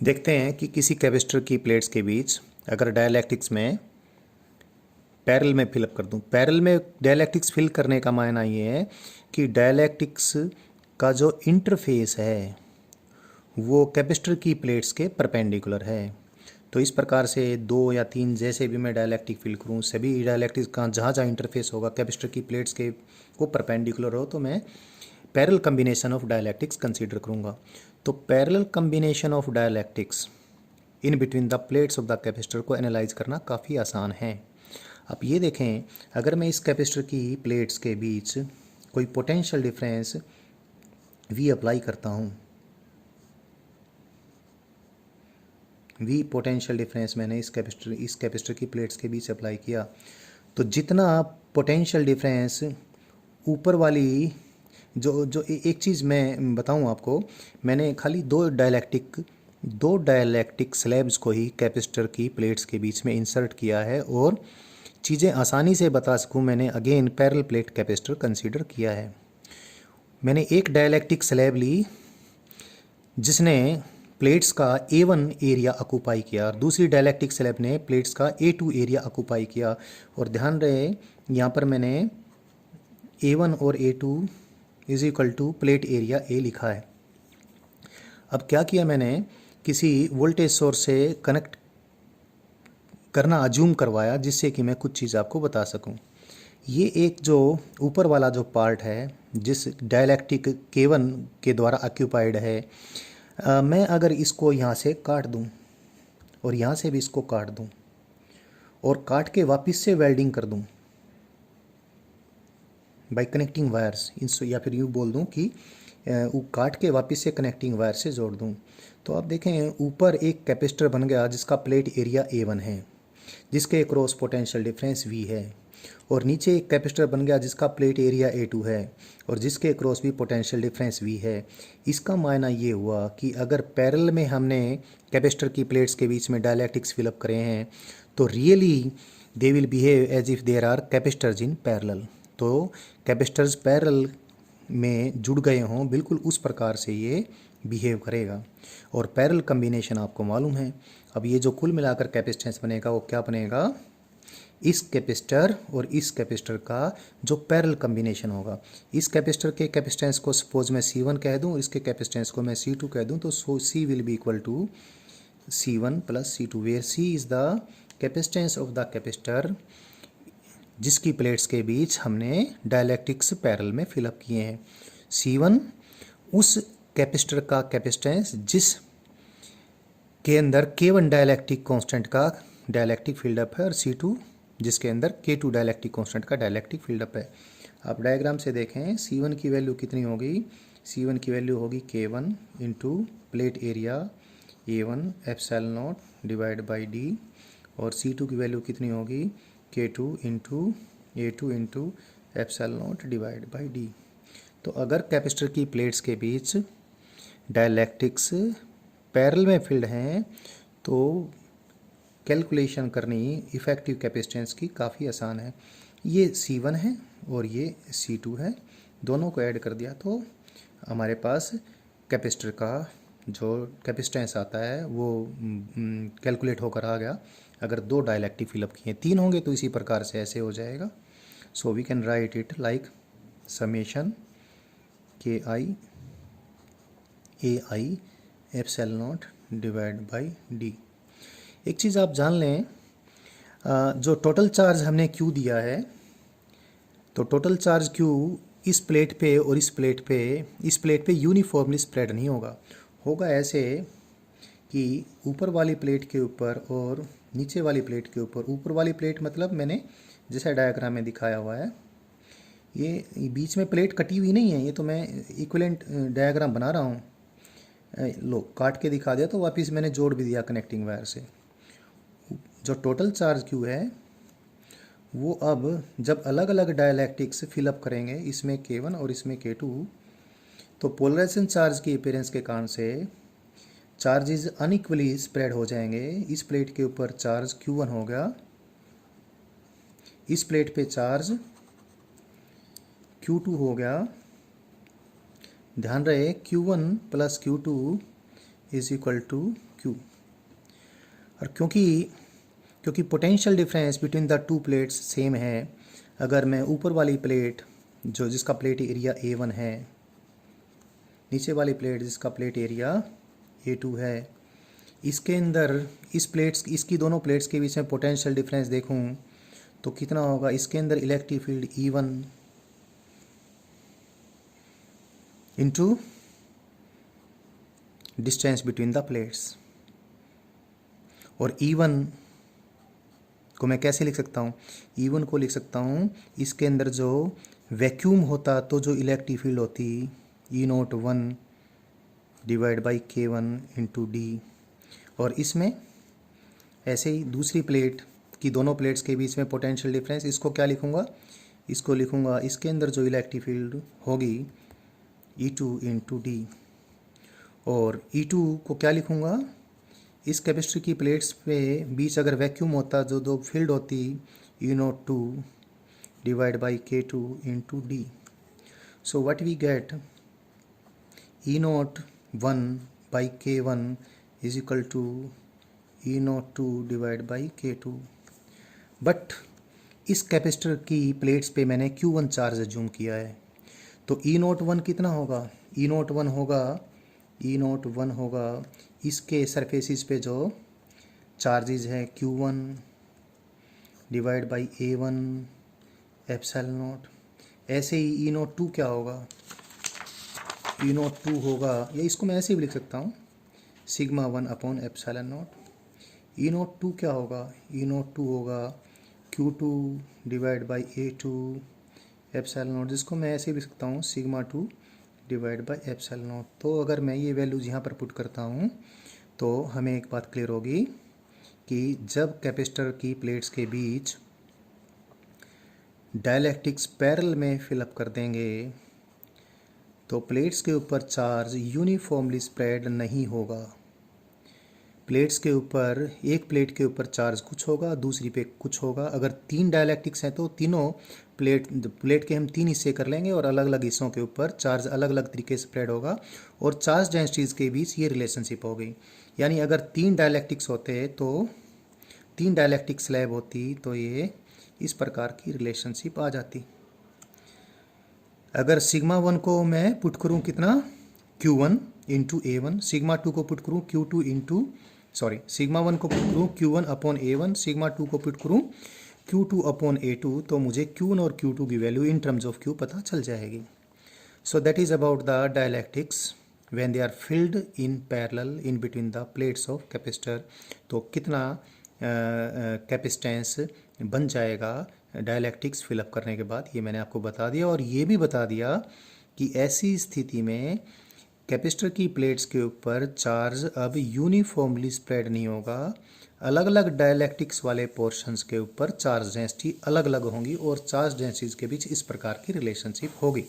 देखते हैं कि किसी कैपेसिटर की प्लेट्स के बीच अगर डाइलेक्ट्रिक्स में पैरेलल में फिलअप कर दूं। पैरेलल में डाइलेक्ट्रिक्स फिल करने का मायना ये है कि डाइलेक्ट्रिक्स का जो इंटरफेस है वो कैपेसिटर की प्लेट्स के परपेंडिकुलर है। तो इस प्रकार से दो या तीन जैसे भी मैं डाइलेक्ट्रिक फिल करूँ, सभी डाइलेक्ट्रिक्स का जहाँ जहाँ इंटरफेस होगा कैपेसिटर की प्लेट्स के वो परपेंडिकुलर हो तो मैं parallel combination of dielectrics consider करूँगा। तो parallel combination of dielectrics in between the plates of the capacitor को एनालाइज करना काफ़ी आसान है। अब ये देखें, अगर मैं इस कैपेसिटर की प्लेट्स के बीच कोई पोटेंशियल डिफरेंस V अप्लाई करता हूँ, V पोटेंशियल डिफरेंस मैंने इस कैपेसिटर की प्लेट्स के बीच अप्लाई किया, तो जितना पोटेंशियल डिफरेंस ऊपर वाली एक चीज़ मैं बताऊं आपको, मैंने खाली दो डाइलेक्ट्रिक स्लैब्स को ही कैपेसिटर की प्लेट्स के बीच में इंसर्ट किया है और चीज़ें आसानी से बता सकूं मैंने again parallel plate capacitor consider किया है। मैंने एक डाइलेक्ट्रिक स्लैब ली जिसने प्लेट्स का A1 एरिया ऑक्यूपाई किया और दूसरी डाइलेक्ट्रिक स्लैब ने प्लेट्स का A2 एरिया ऑक्यूपाई किया। और ध्यान रहे यहाँ पर मैंने A1 और A2 is equal to plate area A लिखा है। अब क्या किया, मैंने किसी वोल्टेज सोर्स से कनेक्ट करना अज्यूम करवाया जिससे कि मैं कुछ चीज़ आपको बता सकूं। ये एक जो ऊपर वाला जो पार्ट है जिस डाइलेक्ट्रिक K1 के द्वारा ऑक्यूपाइड है, मैं अगर इसको यहाँ से काट दूं और यहाँ से भी इसको काट दूं और काट के वापस से वेल्डिंग कर दूं बाय कनेक्टिंग वायर्स, या फिर यूँ बोल दूं कि काट के वापस से कनेक्टिंग वायर से जोड़ दूं, तो आप देखें ऊपर एक कैपेसिटर बन गया जिसका प्लेट एरिया A1 है, जिसके क्रॉस पोटेंशियल डिफरेंस V है, और नीचे एक कैपेसिटर बन गया जिसका प्लेट एरिया A2 है और जिसके क्रॉस भी पोटेंशियल डिफरेंस V है। इसका मायना ये हुआ कि अगर पैरेलल में हमने कैपेसिटर की प्लेट्स के बीच में डाइलेक्ट्रिक्स फिलअप करे हैं तो really they will behave as if there are capacitors in parallel. तो कैपेसिटर्स पैरेलल में जुड़ गए हों, बिल्कुल उस प्रकार से ये बिहेव करेगा। और पैरेलल कम्बिनेशन आपको मालूम है। अब ये जो कुल मिलाकर कैपेसिटेंस बनेगा वो क्या बनेगा, इस कैपेसिटर और इस कैपेसिटर का जो पैरेलल कम्बिनेशन होगा। इस कैपेसिटर के कैपेसिटेंस को सपोज मैं C1 कह दूं और इसके कैपेसिटेंस को मैं C2 कह दूं, तो C will be equal to C1 plus C2 where C is the capacitance of the capacitor जिसकी प्लेट्स के बीच हमने डाइलेक्ट्रिक्स पैरेलल में फिलअप किए हैं। C1 उस कैपेसिटर का कैपेसिटेंस जिस के अंदर K1 डाइलेक्ट्रिक कांस्टेंट का डाइलेक्ट्रिक फील्डअप है और C2 जिसके अंदर K2 डाइलेक्ट्रिक कांस्टेंट का डाइलेक्ट्रिक फील्डअप है। आप डायग्राम से देखें, C1 की वैल्यू कितनी होगी, C1 की वैल्यू होगी K1 into plate area A1 epsilon naught divide by D, और C2 की वैल्यू कितनी होगी K2 into A2 into epsilon naught divide by D। तो अगर कैपेसिटर की प्लेट्स के बीच डाइलेक्ट्रिक्स पैरेलल में फील्ड हैं तो कैलकुलेशन करनी इफ़ेक्टिव कैपेसिटेंस की काफ़ी आसान है। ये C1 है और ये C2 है, दोनों को ऐड कर दिया तो हमारे पास कैपेसिटर का जो कैपेसिटेंस आता है वो कैलकुलेट होकर आ गया। अगर दो डाइलेक्ट्रिक फिलअप किए, तीन होंगे तो इसी प्रकार से ऐसे हो जाएगा। So we can write it like summation KI AI epsilon naught divide by D। एक चीज़ आप जान लें, जो टोटल चार्ज हमने Q दिया है, तो टोटल चार्ज Q इस प्लेट पे और इस प्लेट पे यूनिफॉर्मली स्प्रेड नहीं होगा। होगा ऐसे कि ऊपर वाली प्लेट के ऊपर और नीचे वाली प्लेट के ऊपर। ऊपर वाली प्लेट मतलब मैंने जैसा डायग्राम में दिखाया हुआ है, ये बीच में प्लेट कटी हुई नहीं है, ये तो मैं इक्विवेलेंट डायग्राम बना रहा हूँ। लो काट के दिखा दिया तो वापस मैंने जोड़ भी दिया कनेक्टिंग वायर से। जो टोटल चार्ज Q है वो अब जब अलग अलग डाइलेक्ट्रिक्स फिलअप करेंगे, इसमें K1 और इसमें K2, तो पोलराइजेशन चार्ज की अपीयरेंस के कारण से चार्जेस अनइक्वली स्प्रेड हो जाएंगे। इस प्लेट के ऊपर चार्ज Q1 हो गया, इस प्लेट पे चार्ज Q2 हो गया। ध्यान रहे Q1 plus Q2 is equal to Q. और क्योंकि potential difference between the two plates same है, अगर मैं ऊपर वाली प्लेट जिसका प्लेट एरिया A1 है, नीचे वाली प्लेट जिसका प्लेट एरिया A2 है, इसके अंदर इसकी दोनों प्लेट्स के बीच में पोटेंशियल डिफरेंस देखूं तो कितना होगा। इसके अंदर electric field E1 into distance between the plates. और E1 को मैं कैसे लिख सकता हूँ? E1 को लिख सकता हूँ, इसके अंदर जो वैक्यूम होता तो जो इलेक्ट्रिक फील्ड होती E01 divide by K1 into D. और इसमें ऐसे ही दूसरी प्लेट की दोनों प्लेट्स के बीच में पोटेंशियल डिफरेंस, इसको क्या लिखूँगा? इसको लिखूँगा इसके अंदर जो इलेक्ट्रिक फील्ड होगी E2 इंटू डी। और E2 को क्या लिखूँगा? इस कैपेसिटर की प्लेट्स पे बीच अगर वैक्यूम होता जो दो फील्ड होती E02 divide by K2 into D. So what we get, E01 by K1 is equal to E02 divide by K2। But इस कैपेसिटर की प्लेट्स पे मैंने Q1 चार्ज अज्यूम किया है, तो E01 कितना होगा? E01 होगा इसके सरफेसिस पे जो चार्जेस हैं Q1 divide by A1 epsilon not. ऐसे ही E02 क्या होगा? E02 होगा, या इसको मैं ऐसे भी लिख सकता हूँ, sigma 1 upon epsilon not. E02 क्या होगा? E02 होगा Q2 divide by A2 epsilon not, जिसको मैं ऐसे भी लिख सकता हूँ, sigma 2 divide by epsilon not. तो अगर मैं ये वैल्यूज यहाँ पर पुट करता हूँ तो हमें एक बात क्लियर होगी कि जब कैपेसिटर की प्लेट्स के बीच डाइलेक्ट्रिक्स पैरेलल में फिलअप कर देंगे तो प्लेट्स के ऊपर चार्ज यूनिफॉर्मली स्प्रेड नहीं होगा। प्लेट्स के ऊपर, एक प्लेट के ऊपर चार्ज कुछ होगा, दूसरी पे कुछ होगा। अगर 3 डाइलेक्ट्रिक्स हैं तो तीनों प्लेट के हम 3 हिस्से कर लेंगे और अलग अलग हिस्सों के ऊपर चार्ज अलग अलग तरीके से स्प्रेड होगा और चार्ज डेंसिटीज़ के बीच ये रिलेशनशिप हो गई। यानी अगर 3 डाइलेक्ट्रिक्स होते तो 3 डाइलेक्ट्रिक स्लैब होती तो ये इस प्रकार की रिलेशनशिप आ जाती। अगर सिग्मा 1 को मैं पुट करूँ कितना, Q1 इंटू A1, सिग्मा 2 को पुट करूँ सिग्मा 1 को पुट करूँ Q1 अपॉन A1, सिग्मा 2 को पुट करूँ Q2 अपॉन A2, तो मुझे Q1 और Q2 की value in terms of Q पता चल जाएगी। So that is about the dielectrics when they are filled in parallel in between the plates of capacitor. तो कितना कैपेसिटेंस बन जाएगा डाइलेक्ट्रिक्स फिलअप करने के बाद, ये मैंने आपको बता दिया। और ये भी बता दिया कि ऐसी स्थिति में कैपेसिटर की प्लेट्स के ऊपर चार्ज अब यूनिफॉर्मली स्प्रेड नहीं होगा, अलग अलग डाइलेक्ट्रिक्स वाले पोर्शंस के ऊपर चार्ज डेंसिटी अलग अलग होंगी और चार्ज डेंसिटीज के बीच इस प्रकार की रिलेशनशिप होगी।